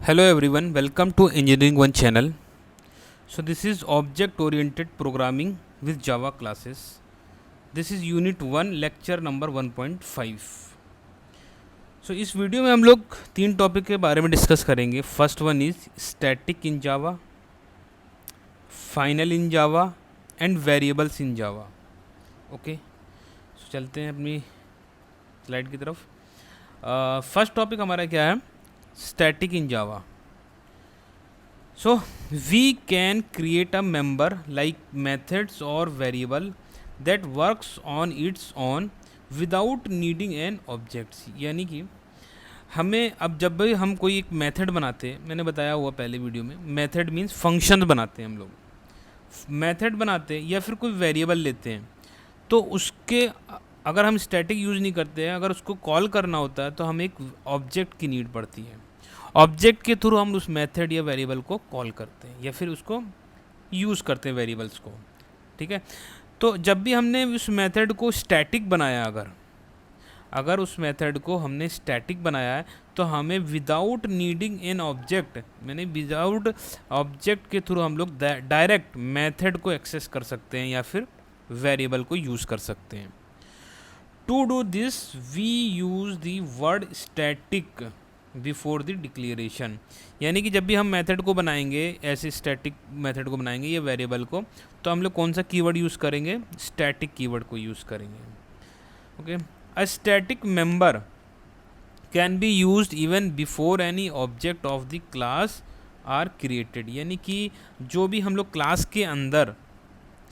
Hello everyone, welcome to Engineering One channel. So this is object oriented programming with Java classes. This is unit 1 lecture number 1.5. सो इस video में हम लोग तीन topic के बारे में डिस्कस करेंगे. First one is static in Java, final in Java and variables in Java. Okay, so चलते हैं अपनी स्लाइड की तरफ. फर्स्ट टॉपिक हमारा क्या है? Static in Java. So we can create a member like methods or variable that works on its own without needing an object. यानी कि हमें अब जब भी हम कोई एक मेथड बनाते हैं, मैंने बताया हुआ पहले वीडियो में, मेथड मीन्स फंक्शन बनाते हैं. हम लोग मेथड बनाते हैं या फिर कोई वेरिएबल लेते हैं, तो उसके अगर हम स्टैटिक यूज़ नहीं करते हैं, अगर उसको कॉल करना होता है तो हमें एक ऑब्जेक्ट की नीड पड़ती है. ऑब्जेक्ट के थ्रू हम उस मेथड या वेरिएबल को कॉल करते हैं या फिर उसको यूज़ करते हैं वेरिएबल्स को. ठीक है, तो जब भी हमने उस मेथड को स्टैटिक बनाया, अगर उस मेथड को हमने स्टैटिक बनाया है, तो हमें विदाउट नीडिंग एन ऑब्जेक्ट, मैंने विदाउट ऑब्जेक्ट के थ्रू हम लोग डायरेक्ट मेथड को एक्सेस कर सकते हैं या फिर वेरिएबल को यूज़ कर सकते हैं. To do this we use the word static before the declaration. यानी कि जब भी हम मेथड को बनाएंगे, ऐसे स्टैटिक मेथड को बनाएंगे या वेरिएबल को, तो हम लोग कौन सा कीवर्ड यूज़ करेंगे? स्टैटिक कीवर्ड को यूज़ करेंगे. Okay, a static member can be used even before any object of the class are created. यानी कि जो भी हम लोग क्लास के अंदर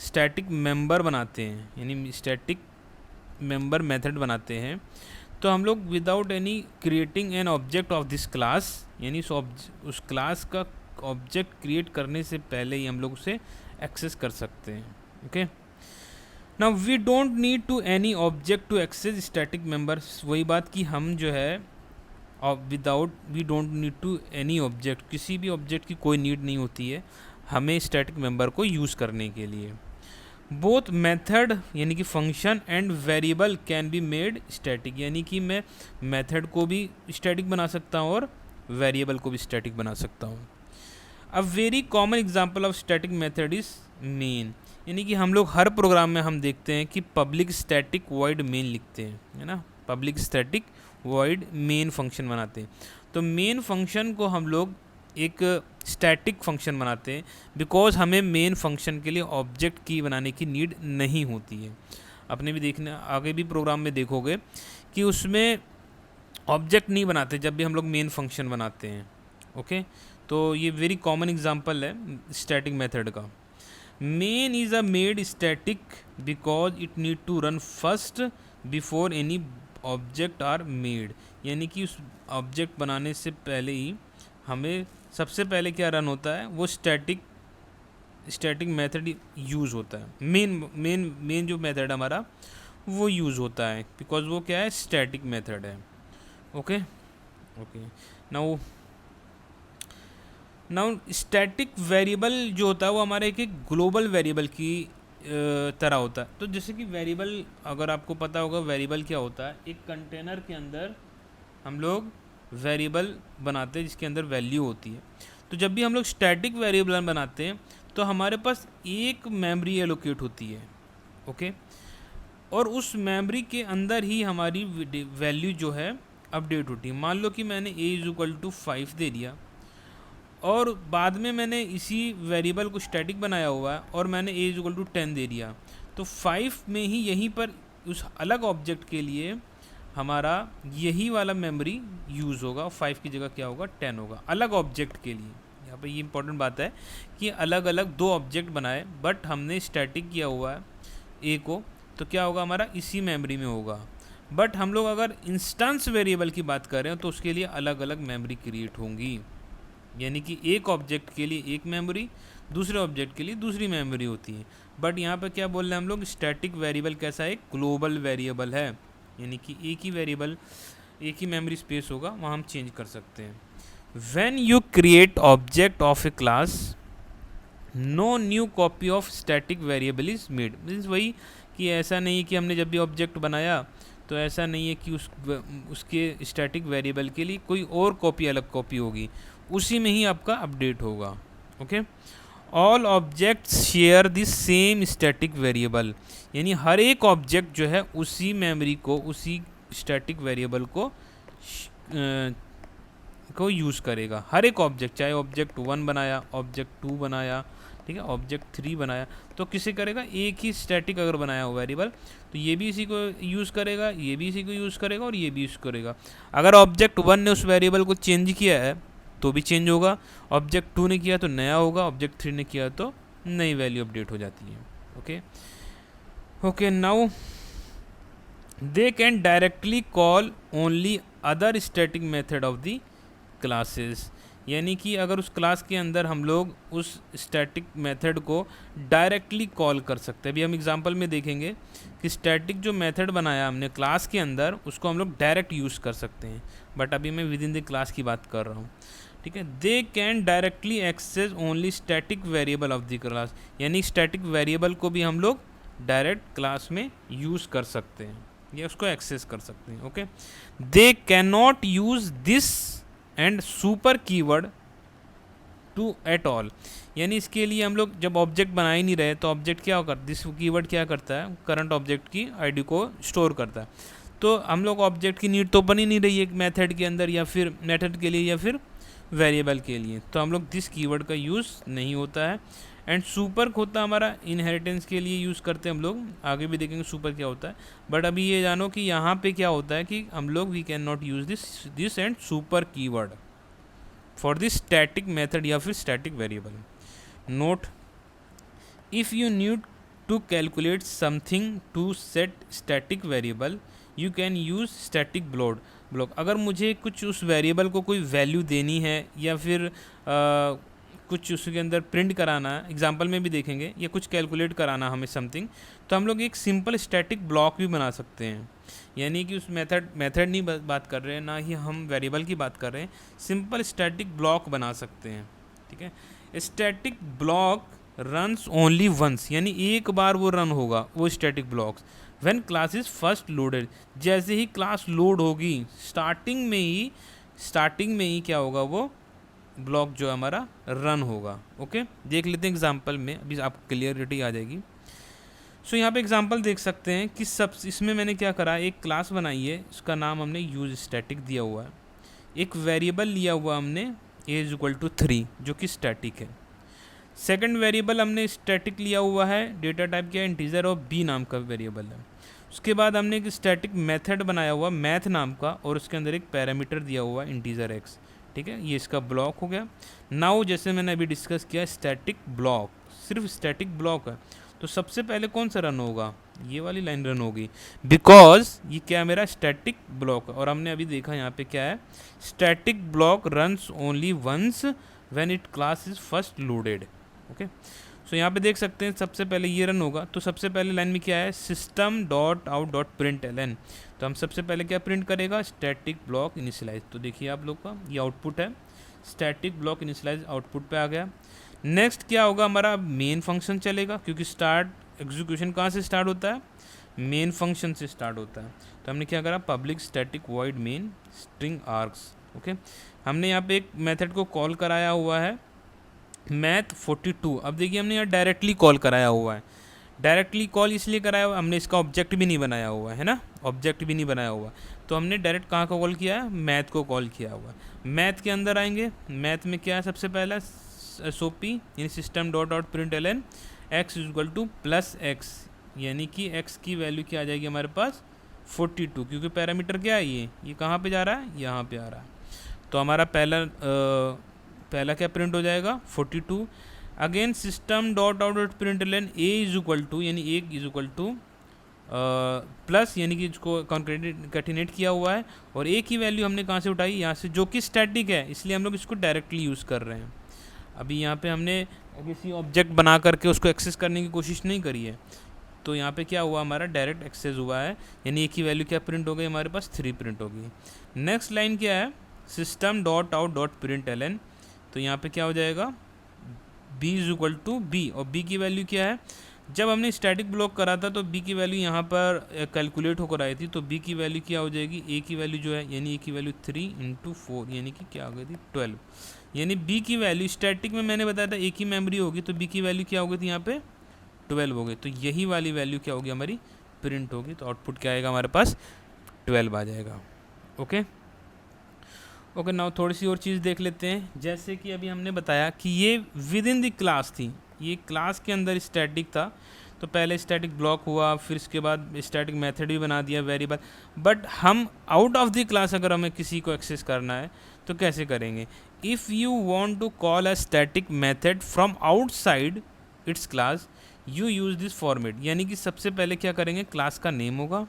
स्टैटिक मेंबर बनाते हैं, यानी स्टैटिक मेंबर मेथड बनाते हैं, तो हम लोग without any creating an object of this class, यानी उस क्लास का ऑब्जेक्ट क्रिएट करने से पहले ही हम लोग उसे एक्सेस कर सकते हैं. Okay, now we don't need to any object to access static members. वही बात कि हम जो है we don't need to any object, किसी भी ऑब्जेक्ट की कोई नीड नहीं होती है हमें स्टैटिक मेंबर को यूज़ करने के लिए. बोथ मेथड यानी कि function and variable can be made static. यानी कि मैं मेथड को भी स्टैटिक बना सकता हूँ और वेरिएबल को भी स्टैटिक बना सकता हूँ. A very common example of static method is main. यानी कि हम लोग हर प्रोग्राम में हम देखते हैं कि पब्लिक स्टैटिक वॉइड मेन लिखते हैं, है ना. Public static void main function बनाते हैं. तो मेन फंक्शन को हम लोग एक स्टैटिक फंक्शन बनाते हैं बिकॉज हमें मेन फंक्शन के लिए ऑब्जेक्ट की बनाने की नीड नहीं होती है. अपने भी देखने आगे भी प्रोग्राम में देखोगे कि उसमें ऑब्जेक्ट नहीं बनाते जब भी हम लोग मेन फंक्शन बनाते हैं. ओके, तो ये वेरी कॉमन एग्जांपल है स्टैटिक मेथड का. Main is a made static because it need to run first before any object are made. यानी कि उस ऑब्जेक्ट बनाने से पहले ही हमें सबसे पहले क्या रन होता है? वो स्टैटिक मेथड यूज़ होता है. मेन जो मेथड हमारा वो यूज़ होता है बिकॉज वो क्या है? स्टैटिक मेथड है. Okay okay, now static variable जो होता है वो हमारे एक ग्लोबल वेरिएबल की तरह होता है. तो जैसे कि वेरिएबल, अगर आपको पता होगा वेरिएबल क्या होता है, एक कंटेनर के अंदर हम लोग वेरिएबल बनाते हैं जिसके अंदर वैल्यू होती है. तो जब भी हम लोग स्टैटिक वेरिएबल बनाते हैं तो हमारे पास एक मेमोरी एलोकेट होती है. ओके, और उस मेमोरी के अंदर ही हमारी वैल्यू जो है अपडेट होती है. मान लो कि मैंने a=5 दे दिया और बाद में मैंने इसी वेरिएबल को स्टैटिक बनाया हुआ है और मैंने a=10 दे दिया, तो 5 में ही यहीं पर उस अलग ऑब्जेक्ट के लिए हमारा यही वाला मेमोरी यूज़ होगा. 5 की जगह क्या होगा? 10 होगा अलग ऑब्जेक्ट के लिए. यहाँ पे ये इंपॉर्टेंट बात है कि अलग अलग दो ऑब्जेक्ट बनाए बट हमने स्टैटिक किया हुआ है ए को, तो क्या होगा? हमारा इसी मेमोरी में होगा. बट हम लोग अगर इंस्टेंस वेरिएबल की बात कर रहे हैं तो उसके लिए अलग अलग मेमोरी क्रिएट होंगी. यानी कि एक ऑब्जेक्ट के लिए एक मेमोरी, दूसरे ऑब्जेक्ट के लिए दूसरी मेमोरी होती है. बट यहाँ पर क्या बोल रहे हैं हम लोग? स्टैटिक वेरिएबल कैसा है? ग्लोबल वेरिएबल है. यानी कि एक ही वेरिएबल, एक ही मेमोरी स्पेस होगा, वहाँ हम चेंज कर सकते हैं. When you create object of a class no new copy of static variable is made. Means वही कि ऐसा नहीं है कि हमने जब भी ऑब्जेक्ट बनाया तो ऐसा नहीं है कि उसके स्टैटिक वेरिएबल के लिए कोई और कॉपी, अलग कॉपी होगी. उसी में ही आपका अपडेट होगा। Okay, all objects share the same static variable, यानी हर एक ऑब्जेक्ट जो है उसी मेमोरी को, उसी स्टैटिक वेरिएबल को यूज़ करेगा। हर एक ऑब्जेक्ट, चाहे ऑब्जेक्ट 1 बनाया, ऑब्जेक्ट 2 बनाया, ठीक है, ऑब्जेक्ट 3 बनाया, तो किसे करेगा, एक ही स्टैटिक अगर बनाया हो वेरिएबल तो ये भी इसी को यूज़ करेगा, ये भी इसी को यूज़ करेगा और ये भी यूज़ करेगा। अगर ऑब्जेक्ट 1 ने उस वेरिएबल को चेंज किया है तो भी चेंज होगा, ऑब्जेक्ट 2 ने किया तो नया होगा, ऑब्जेक्ट 3 ने किया तो नई वैल्यू अपडेट हो जाती है। Okay okay, now they can directly call only other static method of the classes, यानी कि अगर उस क्लास के अंदर हम लोग उस स्टैटिक मेथड को डायरेक्टली कॉल कर सकते हैं। अभी हम एग्जांपल में देखेंगे कि स्टैटिक जो मेथड बनाया हमने क्लास के अंदर उसको हम लोग डायरेक्ट यूज़ कर सकते हैं, बट अभी मैं विद इन द क्लास की बात कर रहा हूँ। ठीक है, they can directly access only static variable of the class, यानी स्टैटिक वेरिएबल को भी हम लोग डायरेक्ट क्लास में यूज़ कर सकते हैं या उसको एक्सेस कर सकते हैं। Okay, they can not use this and super keyword to at all, यानी इसके लिए हम लोग जब ऑब्जेक्ट बना ही नहीं रहे तो ऑब्जेक्ट क्या करता है, दिस कीवर्ड क्या करता है, करंट ऑब्जेक्ट की आईडी को स्टोर करता है। तो हम लोग ऑब्जेक्ट की नीड तो बन ही नहीं रही है मेथड के अंदर, या फिर मेथड के लिए या फिर वेरिएबल के लिए, तो हम लोग दिस कीवर्ड का यूज़ नहीं होता है। एंड सुपर होता हमारा इनहेरिटेंस के लिए यूज़ करते हैं हम लोग, आगे भी देखेंगे सुपर क्या होता है, बट अभी ये जानो कि यहाँ पे क्या होता है कि हम लोग we can not use this and super keyword for this static method या फिर static variable. Note, if you need to calculate something to set static variable you can use static block. अगर मुझे कुछ उस वेरिएबल को कोई value देनी है या फिर कुछ उसके अंदर प्रिंट कराना है, एग्जांपल में भी देखेंगे, या कुछ कैलकुलेट कराना हमें समथिंग, तो हम लोग एक सिंपल स्टैटिक ब्लॉक भी बना सकते हैं। यानी कि उस मेथड नहीं बात कर रहे हैं, ना ही हम वेरिएबल की बात कर रहे हैं, सिंपल स्टैटिक ब्लॉक बना सकते हैं। ठीक है, static block runs only once, यानी एक बार वो रन होगा वो static blocks when class is first loaded, जैसे ही क्लास लोड होगी स्टार्टिंग में ही क्या होगा, वो ब्लॉक जो हमारा रन होगा। ओके, देख लेते हैं एग्जांपल में, अभी आपको क्लियरिटी आ जाएगी। सो यहाँ पे एग्जांपल देख सकते हैं कि सब इसमें मैंने क्या करा, एक क्लास बनाई है, उसका नाम हमने यूज स्टैटिक दिया हुआ है, एक वेरिएबल लिया हुआ हमने a इज इक्वल टू 3 जो कि स्टैटिक है। सेकंड वेरिएबल हमने स्टैटिक लिया हुआ है, डेटा टाइप क्या है, इंटीजर और b नाम का वेरिएबल है। उसके बाद हमने एक स्टैटिक मेथड बनाया हुआ मैथ नाम का, और उसके अंदर एक पैरामीटर दिया हुआ इंटीजर x। ठीक है, ये इसका ब्लॉक हो गया। नाउ जैसे मैंने अभी डिस्कस किया, स्टैटिक ब्लॉक, सिर्फ स्टैटिक ब्लॉक है, तो सबसे पहले कौन सा रन होगा, ये वाली लाइन रन होगी, बिकॉज ये क्या मेरा स्टैटिक ब्लॉक है। और हमने अभी देखा यहाँ पे क्या है, static block runs only once when it class is first loaded. Okay, so यहाँ पे देख सकते हैं सबसे पहले ये रन होगा, तो सबसे पहले लाइन में क्या है, system dot out dot print L, तो हम सबसे पहले क्या प्रिंट करेगा, स्टैटिक ब्लॉक इनिशियलाइज। तो देखिए आप लोग का ये आउटपुट है, स्टैटिक ब्लॉक इनिशियलाइज आउटपुट पे आ गया। नेक्स्ट क्या होगा, हमारा मेन फंक्शन चलेगा, क्योंकि स्टार्ट एग्जीक्यूशन कहाँ से स्टार्ट होता है, मेन फंक्शन से स्टार्ट होता है। तो हमने क्या करा, public static void main string arcs. Okay, हमने यहाँ पे एक मेथड को कॉल कराया हुआ है मैथ 42। अब देखिए हमने यहाँ डायरेक्टली कॉल कराया हुआ है, डायरेक्टली कॉल इसलिए कराया हुआ, हमने इसका ऑब्जेक्ट भी नहीं बनाया हुआ है ना, ऑब्जेक्ट भी नहीं बनाया हुआ, तो हमने डायरेक्ट कहाँ को कॉल किया है, मैथ को कॉल किया हुआ है। मैथ के अंदर आएंगे, मैथ में क्या है, सबसे पहला SOP यानी system dot out print l n x is equal to plus x, यानी कि एक्स की वैल्यू क्या आ जाएगी हमारे पास 42, क्योंकि पैरामीटर क्या है, ये कहाँ पे जा रहा है, यहाँ पे आ रहा है। तो हमारा पहला क्या प्रिंट हो जाएगा 42। Again system dot out dot print l n a is equal to, यानी a is equal to plus, यानी कि इसको कंटिनेट किया हुआ है, और ए की वैल्यू हमने कहाँ से उठाई, यहाँ से, जो कि स्टैटिक है, इसलिए हम लोग इसको डायरेक्टली यूज़ कर रहे हैं। अभी यहाँ पे हमने किसी ऑब्जेक्ट बना करके उसको एक्सेस करने की कोशिश नहीं करी है, तो यहाँ पे क्या हुआ, हमारा डायरेक्ट एक्सेस हुआ है, यानी ए की वैल्यू क्या प्रिंट हो गई, हमारे पास 3 प्रिंट होगी। नेक्स्ट लाइन क्या है, system dot out dot print l n, तो यहाँ पे क्या हो जाएगा, b is equal to b, और b की वैल्यू क्या है, जब हमने स्टैटिक ब्लॉक करा था तो बी की वैल्यू यहाँ पर कैलकुलेट होकर आई थी, तो बी की वैल्यू क्या हो जाएगी, ए की वैल्यू जो है यानी ए की वैल्यू 3 × 4 यानी कि क्या हो गई थी 12, यानी बी की वैल्यू स्टैटिक में मैंने बताया था ए की मेमोरी होगी, तो बी की वैल्यू क्या हो गई थी यहाँ पे 12 हो गई, तो यही वाली वैल्यू क्या होगी हमारी प्रिंट होगी, तो आउटपुट क्या आएगा हमारे पास 12 आ जाएगा। ओके ओके, नाउ थोड़ी सी और चीज़ देख लेते हैं। जैसे कि अभी हमने बताया कि ये विद इन द क्लास थी, ये क्लास के अंदर स्टैटिक था, तो पहले स्टैटिक ब्लॉक हुआ, फिर इसके बाद स्टैटिक मेथड भी बना दिया वेरिएबल। बट हम आउट ऑफ द क्लास अगर हमें किसी को एक्सेस करना है तो कैसे करेंगे, if you want to call a static method from outside its class you use this format, यानी कि सबसे पहले क्या करेंगे, क्लास का नेम होगा,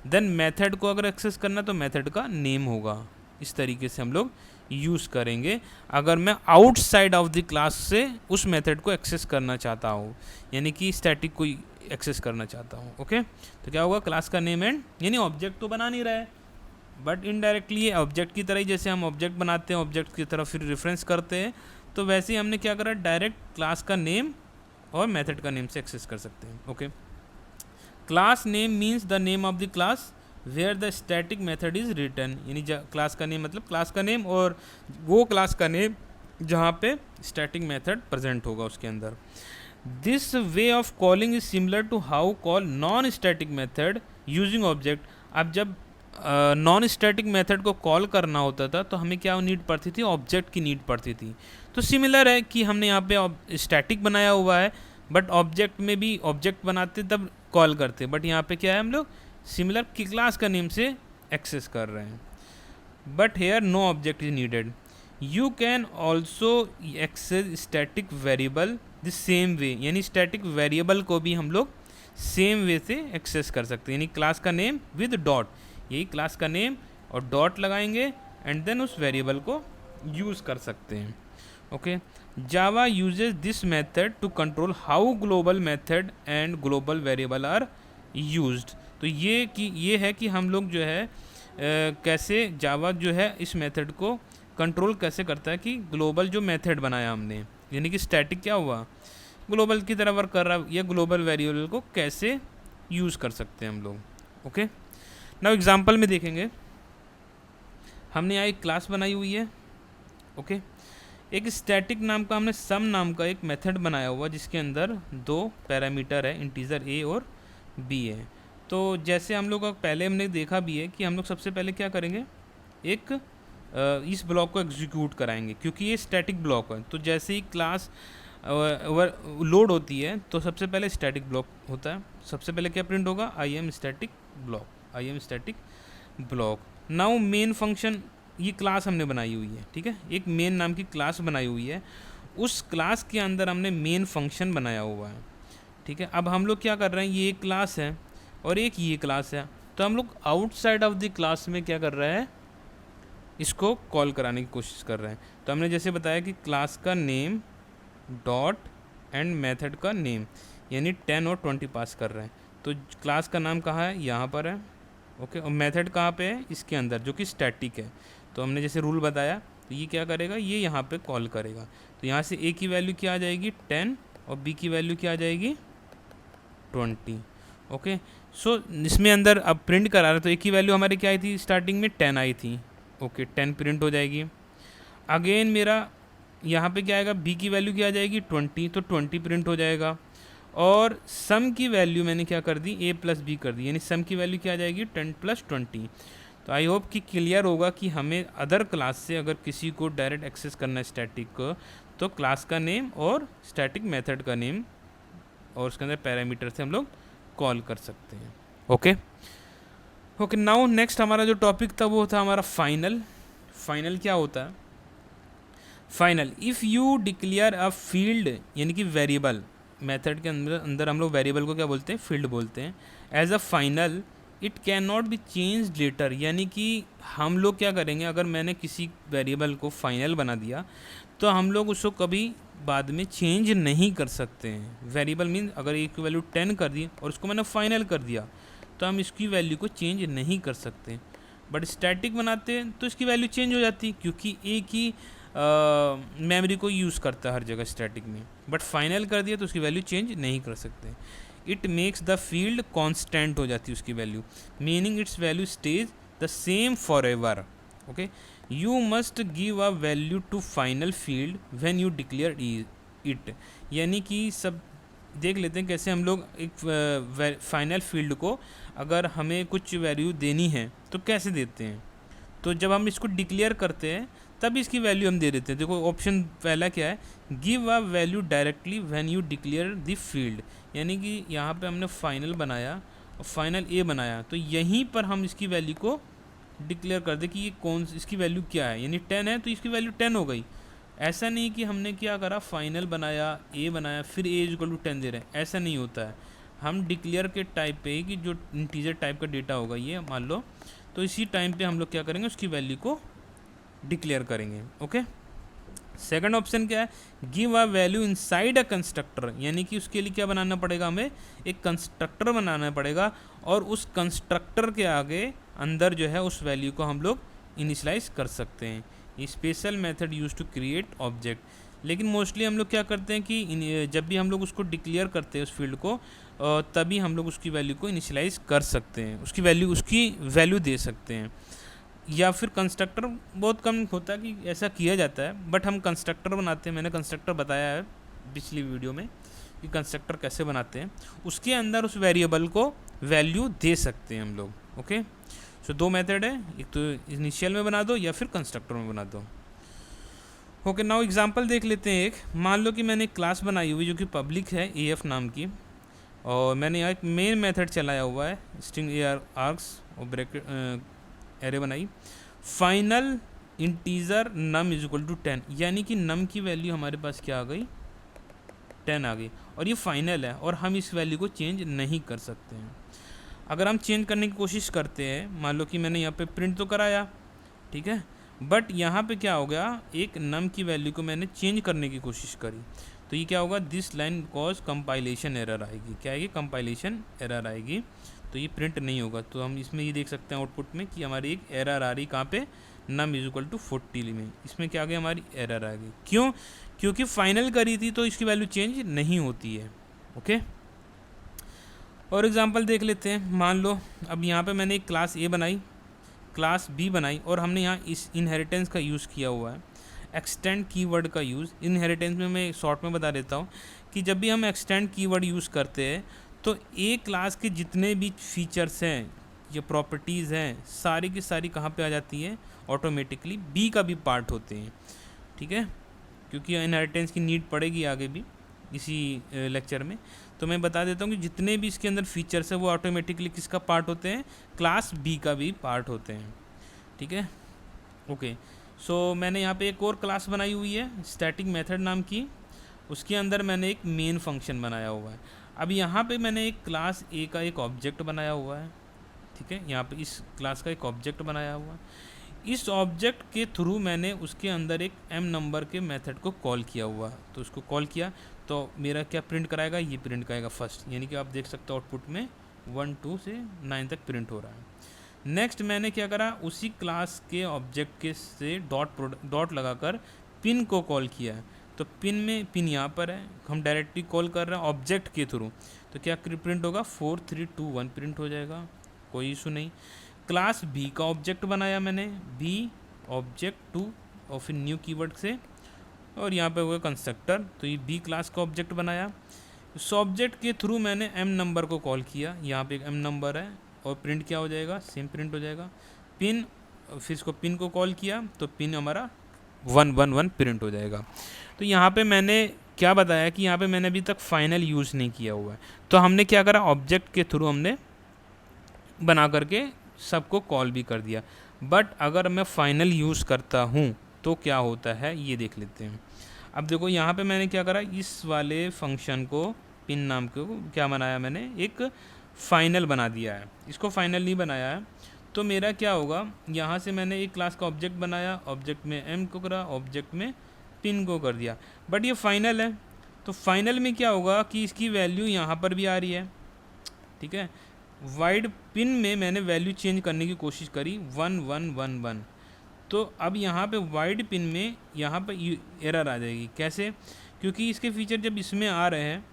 देन मेथड को अगर एक्सेस करना तो मेथड का नेम होगा। इस तरीके से हम लोग यूज़ करेंगे अगर मैं आउटसाइड ऑफ द क्लास से उस मेथड को एक्सेस करना चाहता हूँ, यानी कि स्टैटिक को एक्सेस करना चाहता हूँ। ओके, तो क्या होगा, क्लास का नेम एंड, यानी ऑब्जेक्ट तो बना नहीं रहा है बट इनडायरेक्टली ये ऑब्जेक्ट की तरह ही, जैसे हम ऑब्जेक्ट बनाते हैं ऑब्जेक्ट की तरफ फिर रेफरेंस करते हैं, तो वैसे ही हमने क्या करा, डायरेक्ट क्लास का नेम और मेथड का नेम से एक्सेस कर सकते हैं। Okay, class name means the name of the class where the static method is return, यानी क्लास का नेम मतलब क्लास का नेम और वो क्लास का नेम जहाँ पे स्टैटिक मेथड प्रेजेंट होगा उसके अंदर। This way of calling is similar to how call non static method using object. अब जब नॉन स्टैटिक मेथड को कॉल करना होता था तो हमें क्या नीड पड़ती थी, ऑब्जेक्ट की नीड पड़ती थी। तो सिमिलर है कि हमने यहाँ पे स्टैटिक बनाया हुआ है बट ऑब्जेक्ट में भी ऑब्जेक्ट बनाते तब कॉल करते, बट यहाँ पे क्या है, हम लोग सिमिलर की क्लास का नेम से एक्सेस कर रहे हैं। But here no object is needed, you can also access static variable the same way, यानी स्टैटिक वेरिएबल को भी हम लोग सेम वे से एक्सेस कर सकते हैं, यानी क्लास का नेम विद डॉट, यही क्लास का नेम और डॉट लगाएंगे एंड देन उस वेरिएबल को यूज़ कर सकते हैं। Okay, Java uses this method to control how global method and global variable are used. तो ये है कि हम लोग जो है कैसे जावा जो है इस मेथड को कंट्रोल कैसे करता है कि ग्लोबल जो मेथड बनाया हमने, यानी कि स्टैटिक क्या हुआ, ग्लोबल की तरह वर्क कर रहा है, या ग्लोबल वेरिएबल को कैसे यूज़ कर सकते हैं हम लोग। ओके, नाउ एग्जांपल में देखेंगे, हमने यहाँ एक क्लास बनाई हुई है। ओके, एक स्टैटिक नाम का हमने सम नाम का एक मेथड बनाया हुआ जिसके अंदर 2 पैरामीटर है, इंटीजर ए और बी है। तो जैसे हम लोग पहले हमने देखा भी है कि हम लोग सबसे पहले क्या करेंगे, एक इस ब्लॉक को एग्जीक्यूट कराएंगे क्योंकि ये स्टैटिक ब्लॉक है। तो जैसे ही क्लास लोड होती है तो सबसे पहले स्टैटिक ब्लॉक होता है, सबसे पहले क्या प्रिंट होगा, I am static block, I am static block. Now main function, ये क्लास हमने बनाई हुई है, ठीक है, एक मेन नाम की क्लास बनाई हुई है, उस क्लास के अंदर हमने मेन फंक्शन बनाया हुआ है। ठीक है, अब हम लोग क्या कर रहे हैं, ये एक क्लास है और एक ये क्लास है, तो हम लोग आउटसाइड ऑफ द क्लास में क्या कर रहे हैं, इसको कॉल कराने की कोशिश कर रहे हैं। तो हमने जैसे बताया कि क्लास का नेम डॉट एंड मेथड का नेम, यानी 10 और 20 पास कर रहे हैं। तो क्लास का नाम कहाँ है, यहाँ पर है। ओके, और मेथड कहाँ पे है, इसके अंदर, जो कि स्टैटिक है। तो हमने जैसे रूल बताया, तो ये क्या करेगा, ये यहाँ पे कॉल करेगा। तो यहाँ से ए की वैल्यू क्या आ जाएगी 10 और बी की वैल्यू क्या आ जाएगी 20। ओके, सो इसमें अंदर अब प्रिंट करा रहे, तो ए की वैल्यू हमारी क्या आई थी, स्टार्टिंग में 10 आई थी। ओके, 10 प्रिंट हो जाएगी। अगेन मेरा यहाँ पे क्या आएगा, बी की वैल्यू क्या आ जाएगी 20, तो 20 प्रिंट हो जाएगा। और सम की वैल्यू मैंने क्या कर दी, ए प्लस बी कर दी, यानी सम की वैल्यू क्या आ जाएगी 10 + 20। तो आई होप कि क्लियर होगा कि हमें अदर क्लास से अगर किसी को डायरेक्ट एक्सेस करना है स्टैटिक को, तो क्लास का नेम और स्टैटिक मेथड का नेम और उसके अंदर पैरामीटर से हम लोग कॉल कर सकते हैं। ओके ओके, नाउ नेक्स्ट हमारा जो टॉपिक था वो था हमारा फाइनल। फाइनल क्या होता है, final, if you declare a field, यानी कि वेरिएबल, मेथड के अंदर हम लोग वेरिएबल को क्या बोलते हैं, फील्ड बोलते हैं, as a final it can not be change later, यानी कि हम लोग क्या करेंगे, अगर मैंने किसी वेरिएबल को फाइनल बना दिया तो हम लोग उसको कभी बाद में चेंज नहीं कर सकते हैं। वेरिएबल मीन अगर ए की वैल्यू 10 कर दी और उसको मैंने फाइनल कर दिया तो हम इसकी वैल्यू को चेंज नहीं कर सकते। बट स्टैटिक बनाते हैं तो इसकी वैल्यू चेंज हो जाती है, क्योंकि ए की मेमोरी को यूज़ करता है हर जगह स्टैटिक में, बट फाइनल कर दिया तो उसकी वैल्यू चेंज नहीं कर सकते। It makes the field constant हो जाती है उसकी value, meaning its value stays the same forever. Okay, you must give a value to final field when you declare it, यानी कि सब देख लेते हैं कैसे हम लोग एक फाइनल फील्ड को अगर हमें कुछ वैल्यू देनी है तो कैसे देते हैं। तो जब हम इसको डिक्लेयर करते हैं तब इसकी वैल्यू हम दे देते हैं। देखो ऑप्शन पहला क्या है, give a value directly when you declare the field, यानी कि यहाँ पे हमने फाइनल बनाया और फाइनल ए बनाया, तो यहीं पर हम इसकी वैल्यू को डिक्लेयर कर दे कि ये कौन इसकी वैल्यू क्या है, यानी 10 है तो इसकी वैल्यू 10 हो गई। ऐसा नहीं कि हमने क्या करा, फाइनल बनाया, ए बनाया, फिर ए इक्वल टू 10 दे रहे हैं, ऐसा नहीं होता है। हम डिक्लेयर के टाइप पे कि जो इंटीजर टाइप का डेटा होगा ये मान लो, तो इसी टाइम पे हम लोग क्या करेंगे, उसकी वैल्यू को डिक्लेयर करेंगे। ओके, सेकंड ऑप्शन क्या है, give a value inside a constructor, यानी कि उसके लिए क्या बनाना पड़ेगा, हमें एक कंस्ट्रक्टर बनाना पड़ेगा और उस कंस्ट्रक्टर के आगे अंदर जो है उस वैल्यू को हम लोग इनिशियलाइज कर सकते हैं। ये special method use to create object, लेकिन मोस्टली हम लोग क्या करते हैं कि जब भी हम लोग उसको डिक्लेयर करते हैं उस फील्ड को, तभी हम लोग उसकी वैल्यू को इनिशियलाइज कर सकते हैं, उसकी वैल्यू दे सकते हैं। या फिर कंस्ट्रक्टर बहुत कम होता है कि ऐसा किया जाता है, बट हम कंस्ट्रक्टर बनाते हैं। मैंने कंस्ट्रक्टर बताया है पिछली वीडियो में कि कंस्ट्रक्टर कैसे बनाते हैं, उसके अंदर उस वेरिएबल को वैल्यू दे सकते हैं हम लोग। ओके, सो दो मेथड है, एक तो इनिशियल में बना दो या फिर कंस्ट्रक्टर में बना दो। ओके, नाउ एग्जांपल देख लेते हैं। एक मान लो कि मैंने एक क्लास बनाई हुई जो कि पब्लिक है AF नाम की, और मैंने यहाँ एक मेन मेथड चलाया हुआ है स्ट्रिंग AR आर्क्स और ब्रैकेट एरे बनाई, final integer num is equal to 10, यानी कि नम की वैल्यू हमारे पास क्या आ गई, 10 आ गई, और ये फाइनल है और हम इस वैल्यू को चेंज नहीं कर सकते हैं। अगर हम चेंज करने की कोशिश करते हैं, मान लो कि मैंने यहाँ पे प्रिंट तो कराया, ठीक है, बट यहाँ पे क्या हो गया, एक नम की वैल्यू को मैंने चेंज करने की कोशिश करी, तो ये क्या होगा, this line cause compilation error आएगी। क्या आएगी, कंपाइलेशन एरर आएगी, तो ये प्रिंट नहीं होगा। तो हम इसमें ये देख सकते हैं आउटपुट में कि हमारी एक एरर आ रही, कहाँ पे, नम इज इक्वल टू 40 में, इसमें क्या आ गई, हमारी एरर आ गई। क्यों, क्योंकि फाइनल करी थी तो इसकी वैल्यू चेंज नहीं होती है। ओके, और एग्जांपल देख लेते हैं। मान लो अब यहाँ पे मैंने एक क्लास A बनाई, क्लास B बनाई, और हमने यहाँ इस इनहेरिटेंस का यूज़ किया हुआ है, एक्सटेंड कीवर्ड का यूज़। इनहेरिटेंस में मैं शॉर्ट में बता देता हूँ कि जब भी हम एक्सटेंड कीवर्ड यूज़ करते हैं तो A क्लास के जितने भी फीचर्स हैं या प्रॉपर्टीज़ हैं, सारी की सारी कहाँ पे आ जाती हैं, ऑटोमेटिकली B का भी पार्ट होते हैं। ठीक है, क्योंकि इनहेरिटेंस की नीड पड़ेगी आगे भी इसी लेक्चर में, तो मैं बता देता हूँ कि जितने भी इसके अंदर फीचर्स हैं वो ऑटोमेटिकली किसका पार्ट होते हैं, क्लास B का भी पार्ट होते हैं। ठीक है, ओके, सो मैंने यहाँ पे एक और क्लास बनाई हुई है स्टैटिक मेथड नाम की, उसके अंदर मैंने एक मेन फंक्शन बनाया हुआ है। अब यहाँ पे मैंने एक क्लास A का एक ऑब्जेक्ट बनाया हुआ है। ठीक है, यहाँ पे इस क्लास का एक ऑब्जेक्ट बनाया हुआ है। इस ऑब्जेक्ट के थ्रू मैंने उसके अंदर एक m नंबर के मेथड को कॉल किया हुआ है, तो उसको कॉल किया तो मेरा क्या प्रिंट कराएगा, ये प्रिंट कराएगा फर्स्ट, यानी कि आप देख सकते हो आउटपुट में 1 2 से 9 तक प्रिंट हो रहा है। नेक्स्ट मैंने क्या करा, उसी क्लास के ऑब्जेक्ट के से डॉट लगाकर पिन को कॉल किया है, तो पिन यहाँ पर है, हम डायरेक्टली कॉल कर रहे हैं ऑब्जेक्ट के थ्रू, तो क्या प्रिंट होगा, 4 3 2 1 प्रिंट हो जाएगा, कोई इशू नहीं। क्लास B का ऑब्जेक्ट बनाया मैंने, B ऑब्जेक्ट 2 और फिर न्यू कीवर्ड से, और यहाँ पे होगा कंस्ट्रक्टर, तो ये B क्लास का ऑब्जेक्ट बनाया। इस ऑब्जेक्ट के थ्रू मैंने m नंबर को कॉल किया, यहाँ पे एक m नंबर है, और प्रिंट क्या हो जाएगा, सेम प्रिंट हो जाएगा। पिन, फिर इसको पिन को कॉल किया तो पिन हमारा 1 1 1 प्रिंट हो जाएगा। तो यहाँ पे मैंने क्या बताया कि यहाँ पे मैंने अभी तक फाइनल यूज़ नहीं किया हुआ है, तो हमने क्या करा, ऑब्जेक्ट के थ्रू हमने बना करके सबको कॉल भी कर दिया। बट अगर मैं फाइनल यूज़ करता हूँ तो क्या होता है, ये देख लेते हैं। अब देखो यहाँ पे मैंने क्या करा, इस वाले फंक्शन को पिन नाम को क्या बनाया, मैंने एक फाइनल बना दिया है, इसको फाइनल नहीं बनाया है। तो मेरा क्या होगा, यहाँ से मैंने एक क्लास का ऑब्जेक्ट बनाया, ऑब्जेक्ट में m को करा, ऑब्जेक्ट में पिन को कर दिया, बट ये फाइनल है। तो फाइनल में क्या होगा कि इसकी वैल्यू यहाँ पर भी आ रही है। ठीक है, वाइड पिन में मैंने वैल्यू चेंज करने की कोशिश करी 1 1 1 1, तो अब यहाँ पे वाइड पिन में यहाँ पे एरर आ जाएगी। कैसे? क्योंकि इसके फीचर जब इसमें आ रहे हैं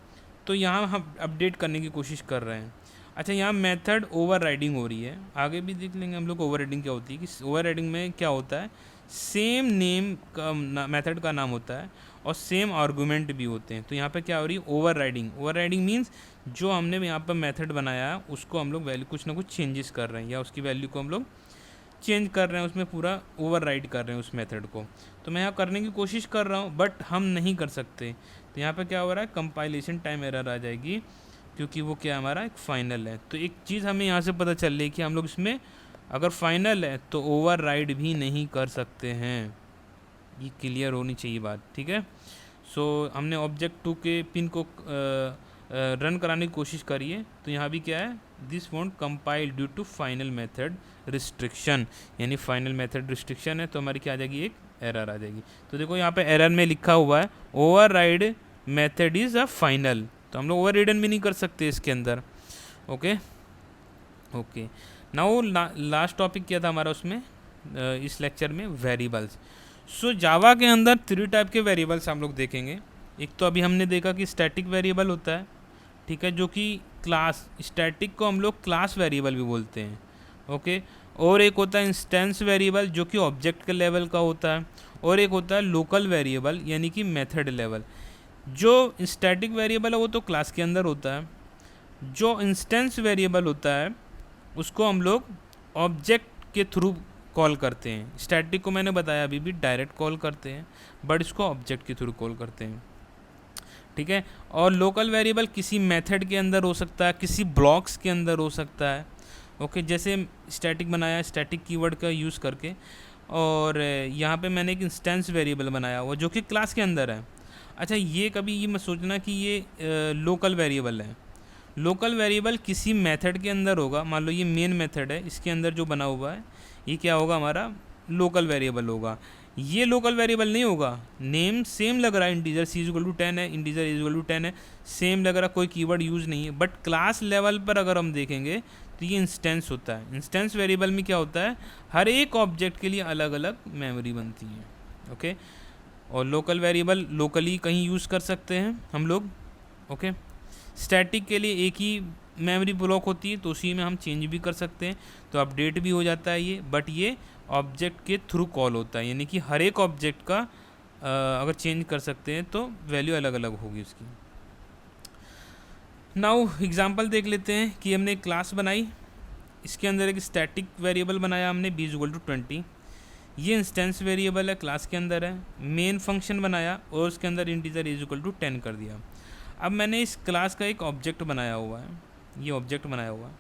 तो यहाँ हम अपडेट करने की कोशिश कर रहे हैं। अच्छा, यहाँ मेथड ओवरराइडिंग हो रही है, आगे भी देख लेंगे हम लोग ओवरराइडिंग क्या होती है। कि ओवरराइडिंग में क्या होता है, सेम नेम का मेथड का नाम होता है और सेम आर्गूमेंट भी होते हैं। तो यहाँ पे क्या हो रही है, ओवरराइडिंग। ओवरराइडिंग मीन्स जो हमने यहाँ पर मेथड बनाया है उसको हम लोग वैल्यू कुछ ना कुछ चेंजेस कर रहे हैं, या उसकी वैल्यू को हम लोग चेंज कर रहे हैं, उसमें पूरा ओवरराइड कर रहे हैं उस मेथड को। तो मैं यहाँ करने की कोशिश कर रहा हूँ बट हम नहीं कर सकते। तो यहाँ पे क्या हो रहा है, कंपाइलेशन टाइम एरर आ जाएगी, क्योंकि वो क्या हमारा एक फ़ाइनल है। तो एक चीज़ हमें यहाँ से पता चल रही है कि हम लोग इसमें अगर फाइनल है तो ओवरराइड भी नहीं कर सकते हैं। ये क्लियर होनी चाहिए बात, ठीक है। सो हमने ऑब्जेक्ट 2 के पिन को रन कराने की कोशिश करी है। तो यहाँ भी क्या है, this won't compile due to final method restriction, यानी फाइनल मेथड रिस्ट्रिक्शन है, तो हमारी क्या आ जाएगी, एक एरर आ जाएगी। तो देखो यहाँ पे एरर में लिखा हुआ है override method is a final, तो हम लोग ओवरराइडन भी नहीं कर सकते इसके अंदर। Okay okay, now last topic क्या था हमारा उसमें इस लेक्चर में, वेरिएबल्स। सो जावा के अंदर 3 टाइप के वेरिएबल्स हम लोग देखेंगे। एक तो अभी हमने देखा कि स्टैटिक वेरिएबल होता है, ठीक है, जो कि क्लास, स्टैटिक को हम लोग क्लास वेरिएबल भी बोलते हैं। ओके, और एक होता है इंस्टेंस वेरिएबल जो कि ऑब्जेक्ट के लेवल का होता है, और एक होता है लोकल वेरिएबल यानी कि मेथड लेवल। जो स्टैटिक वेरिएबल है वो तो क्लास के अंदर होता है, जो इंस्टेंस वेरिएबल होता है उसको हम लोग ऑब्जेक्ट के थ्रू कॉल करते हैं। स्टैटिक को मैंने बताया अभी भी डायरेक्ट कॉल करते हैं, बट इसको ऑब्जेक्ट के थ्रू कॉल करते हैं, ठीक है। और लोकल वेरिएबल किसी मेथड के अंदर हो सकता है, किसी ब्लॉक्स के अंदर हो सकता है। ओके, जैसे स्टैटिक बनाया स्टैटिक कीवर्ड का यूज़ करके, और यहाँ पे मैंने एक इंस्टेंस वेरिएबल बनाया हुआ जो कि क्लास के अंदर है। अच्छा, ये कभी ये मत सोचना कि ये लोकल वेरिएबल है। लोकल वेरिएबल किसी मेथड के अंदर होगा। मान लो ये मेन मेथड है, इसके अंदर जो बना हुआ है ये क्या होगा, हमारा लोकल वेरिएबल होगा। ये लोकल वेरिएबल नहीं होगा, नेम सेम लग रहा है, इंटीजर c इक्वल टू 10 है, इंटीजर इज इक्वल टू 10 है, सेम लग रहा, कोई कीवर्ड यूज़ नहीं है। बट क्लास लेवल पर अगर हम देखेंगे तो ये इंस्टेंस होता है। इंस्टेंस वेरिएबल में क्या होता है, हर एक ऑब्जेक्ट के लिए अलग अलग मेमोरी बनती है। ओके, और लोकल वेरिएबल लोकली कहीं यूज़ कर सकते हैं हम लोग। ओके, स्टैटिक के लिए एक ही मेमोरी ब्लॉक होती है, तो उसी में हम चेंज भी कर सकते हैं, तो अपडेट भी हो जाता है ये। बट ये ऑब्जेक्ट के थ्रू कॉल होता है, यानी कि हर एक ऑब्जेक्ट का अगर चेंज कर सकते हैं तो वैल्यू अलग अलग होगी उसकी। नाउ एग्जांपल देख लेते हैं कि हमने एक क्लास बनाई, इसके अंदर एक स्टैटिक वेरिएबल बनाया हमने b इक्वल टू 20। ये इंस्टेंस वेरिएबल है, क्लास के अंदर है। मेन फंक्शन बनाया और उसके अंदर इंटीजर इज इक्वल टू 10 कर दिया। अब मैंने इस क्लास का एक ऑब्जेक्ट बनाया हुआ है, ये ऑब्जेक्ट बनाया हुआ है,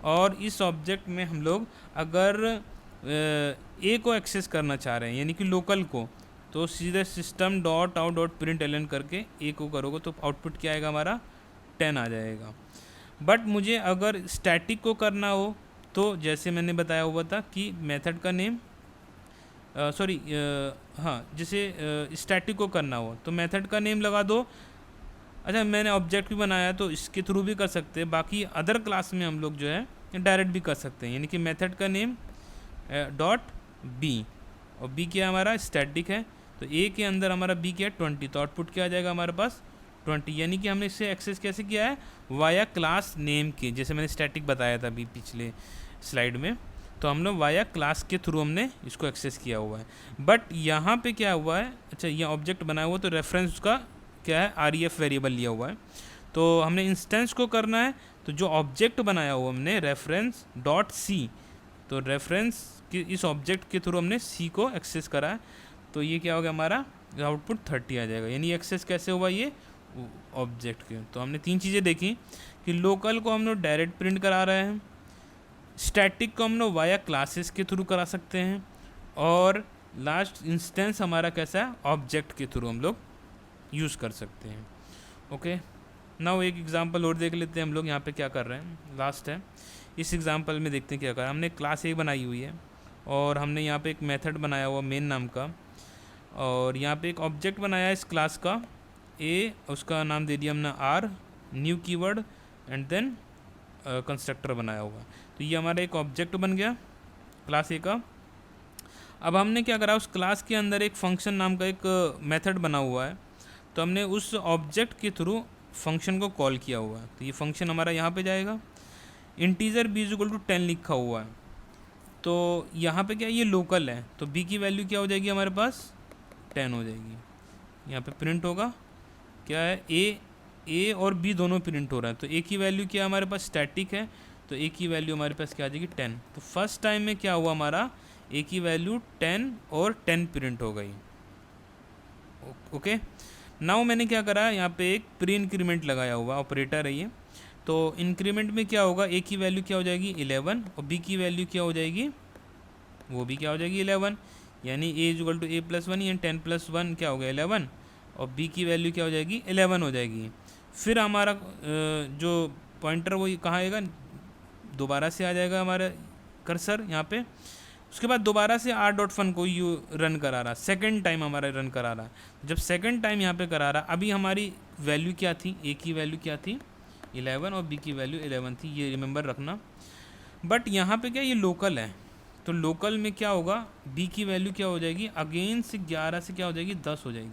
और इस ऑब्जेक्ट में हम लोग अगर ए को एक्सेस करना चाह रहे हैं यानी कि लोकल को, तो सीधे system dot out dot println करके ए को करोगे तो आउटपुट क्या आएगा, हमारा 10 आ जाएगा। बट मुझे अगर स्टैटिक को करना हो तो जैसे मैंने बताया हुआ था कि मेथड का नेम हाँ, जैसे स्टैटिक को करना हो तो मेथड का नेम लगा दो। अच्छा, मैंने ऑब्जेक्ट भी बनाया तो इसके थ्रू भी कर सकते हैं। बाकी अदर क्लास में हम लोग जो है डायरेक्ट भी कर सकते हैं, यानी कि मेथड का नेम डॉट बी, और बी क्या हमारा स्टैटिक है, तो ए के अंदर हमारा बी क्या है 20, तो आउटपुट क्या आ जाएगा हमारे पास 20। यानी कि हमने इससे एक्सेस कैसे किया है, वाया क्लास नेम के, जैसे मैंने स्टैटिक बताया था अभी पिछले स्लाइड में, तो हम लोग वाया क्लास के थ्रू हमने इसको एक्सेस किया हुआ है। बट यहाँ पे क्या हुआ है, अच्छा ये ऑब्जेक्ट बनाया हुआ तो रेफरेंस उसका क्या है, REF वेरिएबल लिया हुआ है। तो हमने इंस्टेंस को करना है, तो जो ऑब्जेक्ट बनाया हुआ हमने रेफरेंस डॉट सी, तो रेफरेंस कि इस ऑब्जेक्ट के थ्रू हमने सी को एक्सेस करा है, तो ये क्या हो गया, हमारा आउटपुट 30 आ जाएगा। यानी एक्सेस कैसे हुआ, ये ऑब्जेक्ट के। तो हमने 3 चीज़ें देखी कि लोकल को हम लोग डायरेक्ट प्रिंट करा रहे हैं, स्टैटिक को हम लोग वाया क्लासेस के थ्रू करा सकते हैं, और लास्ट इंस्टेंस हमारा कैसा है, ऑब्जेक्ट के थ्रू हम लोग यूज़ कर सकते हैं। ओके, नाउ एक एग्जांपल और देख लेते हैं हम लोग यहाँ पे क्या कर रहे हैं, लास्ट है। इस एग्जांपल में देखते हैं क्या कर रहा है। हमने क्लास ए बनाई हुई है और हमने यहाँ पे एक मेथड बनाया हुआ मेन नाम का, और यहाँ पे एक ऑब्जेक्ट बनाया है इस क्लास का ए, उसका नाम दे दिया हमने R, new keyword, and then constructor बनाया हुआ। तो ये हमारा एक ऑब्जेक्ट बन गया क्लास ए का। अब हमने क्या करा, उस क्लास के अंदर एक फंक्शन नाम का एक मेथड बना हुआ है, तो हमने उस ऑब्जेक्ट के थ्रू फंक्शन को कॉल किया हुआ है। तो ये फंक्शन हमारा यहाँ पे जाएगा, इंटीजर b इक्वल टू 10 लिखा हुआ है, तो यहाँ पे क्या ये लोकल है, तो b की वैल्यू क्या हो जाएगी हमारे पास 10 हो जाएगी। यहाँ पे प्रिंट होगा क्या है, a और b दोनों प्रिंट हो रहा है, तो a की वैल्यू क्या हमारे पास स्टैटिक है, तो a की वैल्यू हमारे पास क्या आ जाएगी 10। तो फर्स्ट टाइम में क्या हुआ हमारा, a की वैल्यू 10 और 10 प्रिंट हो गई। ओके, नाउ मैंने क्या करा, यहाँ पे एक प्री इंक्रीमेंट लगाया हुआ ऑपरेटर है ये, तो इंक्रीमेंट में क्या होगा, a की वैल्यू क्या हो जाएगी 11 और b की वैल्यू क्या हो जाएगी, वो भी क्या हो जाएगी 11, यानी a इक्वल टू a+1 यानी 10 + 1 क्या हो गया 11, और b की वैल्यू क्या हो जाएगी 11 हो जाएगी। फिर हमारा जो पॉइंटर वो कहाँ आएगा, दोबारा से आ जाएगा हमारा कर्सर यहाँ पे, उसके बाद दोबारा से r.fun को यू रन करा रहा, सेकंड टाइम हमारा रन करा रहा। जब सेकंड टाइम यहाँ पे करा रहा, अभी हमारी वैल्यू क्या थी, a की वैल्यू क्या थी 11 और b की वैल्यू 11 थी, ये रिमेंबर रखना। बट यहाँ पे क्या ये लोकल है, तो लोकल में क्या होगा, b की वैल्यू क्या हो जाएगी अगेन से 11 से क्या हो जाएगी 10 हो जाएगी,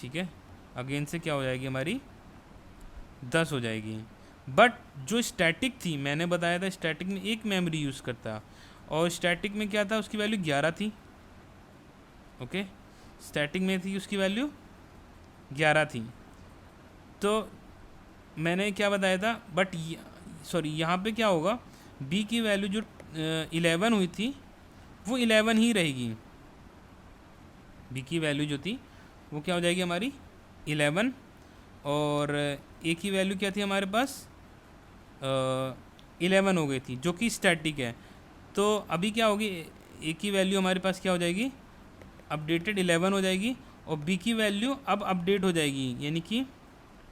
ठीक है, अगेन से क्या हो जाएगी हमारी 10 हो जाएगी। बट जो स्टैटिक थी, मैंने बताया था स्टैटिक में एक मेमोरी यूज़ करता, और स्टैटिक में क्या था उसकी वैल्यू 11 थी। ओके, स्टैटिक में थी उसकी वैल्यू 11 थी, तो मैंने क्या बताया था, बट सॉरी यहाँ पे क्या होगा, b की वैल्यू जो 11 हुई थी वो 11 ही रहेगी, b की वैल्यू जो थी वो क्या हो जाएगी हमारी 11, और a की वैल्यू क्या थी हमारे पास 11 हो गई थी जो कि स्टैटिक है। तो अभी क्या होगी, a की वैल्यू हमारे पास क्या हो जाएगी अपडेटेड 11 हो जाएगी, और b की वैल्यू अब अपडेट हो जाएगी, यानी कि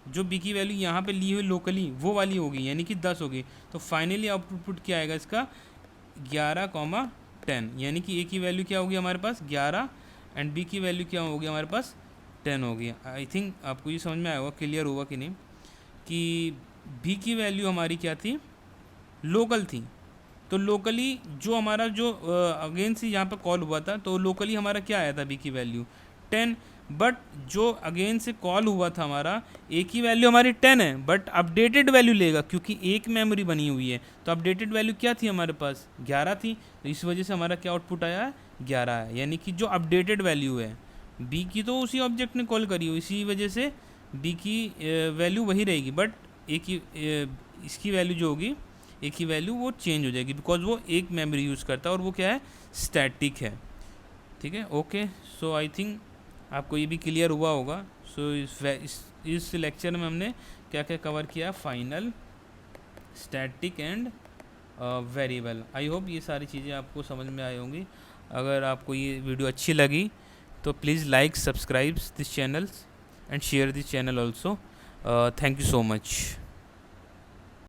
जो b की वैल्यू यहाँ पे ली हुई लोकली वो वाली होगी, यानी कि 10 होगी। तो फाइनली आउटपुट क्या आएगा इसका 11,10, यानी कि a की वैल्यू क्या होगी हमारे पास 11 एंड b की वैल्यू क्या होगी हमारे पास 10 होगी। आई थिंक आपको ये समझ में आया होगा, क्लियर हुआ कि नहीं, कि b की वैल्यू हमारी क्या थी लोकल थी, तो लोकली जो हमारा जो अगेन से यहाँ पे कॉल हुआ था, तो लोकली हमारा क्या आया था b की वैल्यू 10, बट जो अगेन से कॉल हुआ था हमारा a की वैल्यू हमारी 10 है, बट अपडेटेड वैल्यू लेगा क्योंकि एक मेमोरी बनी हुई है, तो अपडेटेड वैल्यू क्या थी हमारे पास 11 थी, तो इस वजह से हमारा क्या आउटपुट आया है 11 है, यानी कि जो अपडेटेड वैल्यू है b की तो उसी ऑब्जेक्ट ने कॉल करी हुई, इसी वजह से b की वैल्यू वही रहेगी, बट a की इसकी वैल्यू जो होगी a की वैल्यू वो चेंज हो जाएगी, बिकॉज वो एक मेमोरी यूज़ करता है और वो क्या है स्टैटिक है। ठीक है, ओके, सो आई थिंक आपको ये भी क्लियर हुआ होगा। सो इस लेक्चर में हमने क्या क्या कवर किया, final, static and variable. I hope ये सारी चीज़ें आपको समझ में आई होंगी। अगर आपको ये वीडियो अच्छी लगी तो please like, subscribe this channel and share this channel also. Thank you so much.